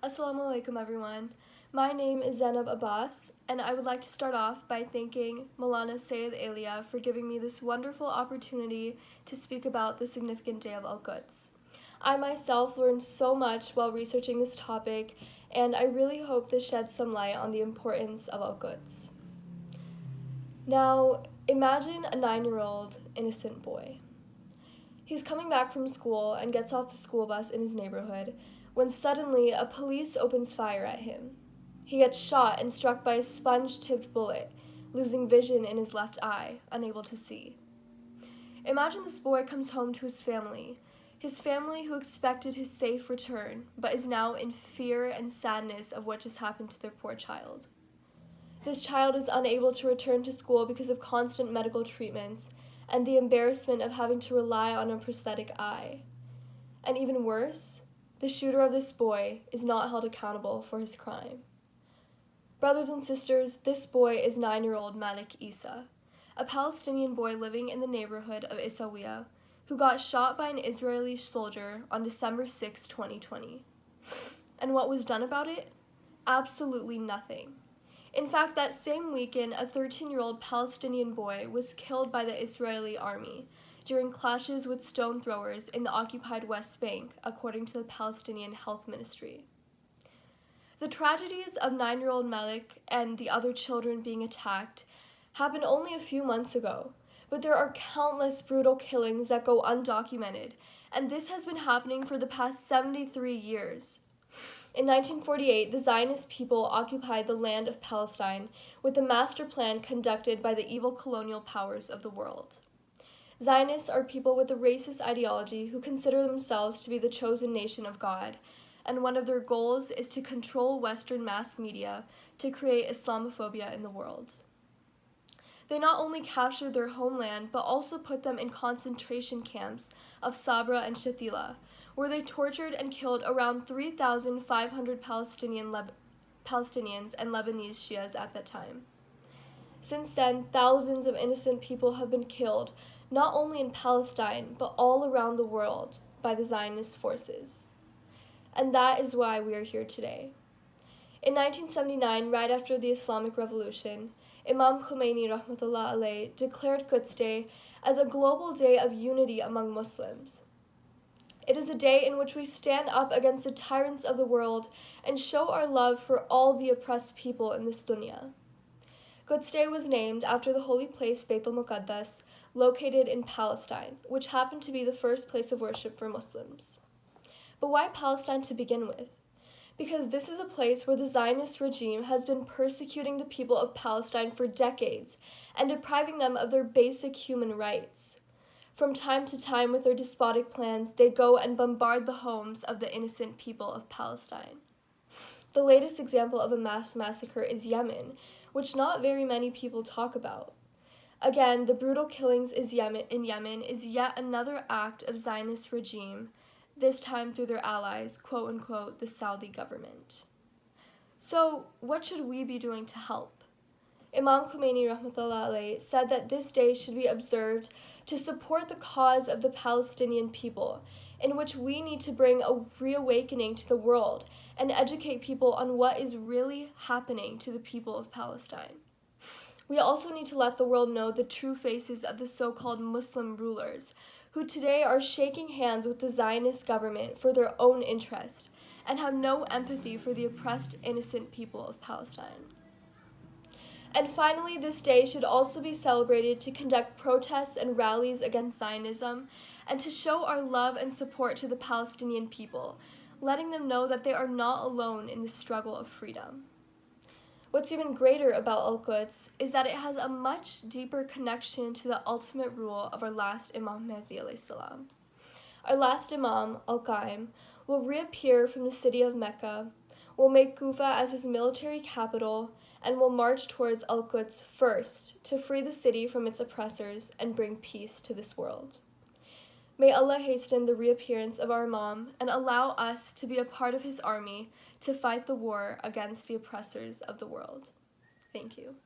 Assalamu alaikum everyone. My name is Zainab Abbas, and I would like to start off by thanking Maulana Sayyid Elia for giving me this wonderful opportunity to speak about the significant day of Al-Quds. I myself learned so much while researching this topic, and I really hope this sheds some light on the importance of Al-Quds. Now, imagine a 9-year-old innocent boy. He's coming back from school and gets off the school bus in his neighborhood when suddenly a police opens fire at him. He gets shot and struck by a sponge-tipped bullet, losing vision in his left eye, unable to see. Imagine this boy comes home to his family who expected his safe return, but is now in fear and sadness of what just happened to their poor child. This child is unable to return to school because of constant medical treatments and the embarrassment of having to rely on a prosthetic eye. And even worse, the shooter of this boy is not held accountable for his crime. Brothers and sisters, this boy is 9-year-old Malik Isa, a Palestinian boy living in the neighborhood of Isawiya, who got shot by an Israeli soldier on December 6, 2020. And what was done about it? Absolutely nothing. In fact, that same weekend, a 13-year-old Palestinian boy was killed by the Israeli army during clashes with stone throwers in the occupied West Bank, according to the Palestinian Health Ministry. The tragedies of 9-year-old Malik and the other children being attacked happened only a few months ago, but there are countless brutal killings that go undocumented, and this has been happening for the past 73 years. In 1948, the Zionist people occupied the land of Palestine with a master plan conducted by the evil colonial powers of the world. Zionists are people with a racist ideology who consider themselves to be the chosen nation of God, and one of their goals is to control Western mass media to create Islamophobia in the world. They not only captured their homeland, but also put them in concentration camps of Sabra and Shatila, where they tortured and killed around 3,500 Palestinians and Lebanese Shias at that time. Since then, thousands of innocent people have been killed, not only in Palestine, but all around the world by the Zionist forces. And that is why we are here today. In 1979, right after the Islamic Revolution, Imam Khomeini rahmatullah alayh declared Quds Day as a global day of unity among Muslims. It is a day in which we stand up against the tyrants of the world and show our love for all the oppressed people in this dunya. Quds Day was named after the holy place Beit al-Muqaddas, located in Palestine, which happened to be the first place of worship for Muslims. But why Palestine to begin with? Because this is a place where the Zionist regime has been persecuting the people of Palestine for decades and depriving them of their basic human rights. From time to time, with their despotic plans, they go and bombard the homes of the innocent people of Palestine. The latest example of a mass massacre is Yemen, which not very many people talk about. Again, the brutal killings in Yemen is yet another act of Zionist regime, this time through their allies, quote-unquote, the Saudi government. So, what should we be doing to help? Imam Khomeini rahmatullah alayh said that this day should be observed to support the cause of the Palestinian people, in which we need to bring a reawakening to the world and educate people on what is really happening to the people of Palestine. We also need to let the world know the true faces of the so-called Muslim rulers, who today are shaking hands with the Zionist government for their own interest and have no empathy for the oppressed innocent people of Palestine. And finally, this day should also be celebrated to conduct protests and rallies against Zionism and to show our love and support to the Palestinian people, letting them know that they are not alone in the struggle of freedom. What's even greater about Al-Quds is that it has a much deeper connection to the ultimate rule of our last Imam Mahdi alayhi salam. Our last Imam, Al-Qaim, will reappear from the city of Mecca, will make Kufa as his military capital, and will march towards Al-Quds first to free the city from its oppressors and bring peace to this world. May Allah hasten the reappearance of our Imam and allow us to be a part of his army to fight the war against the oppressors of the world. Thank you.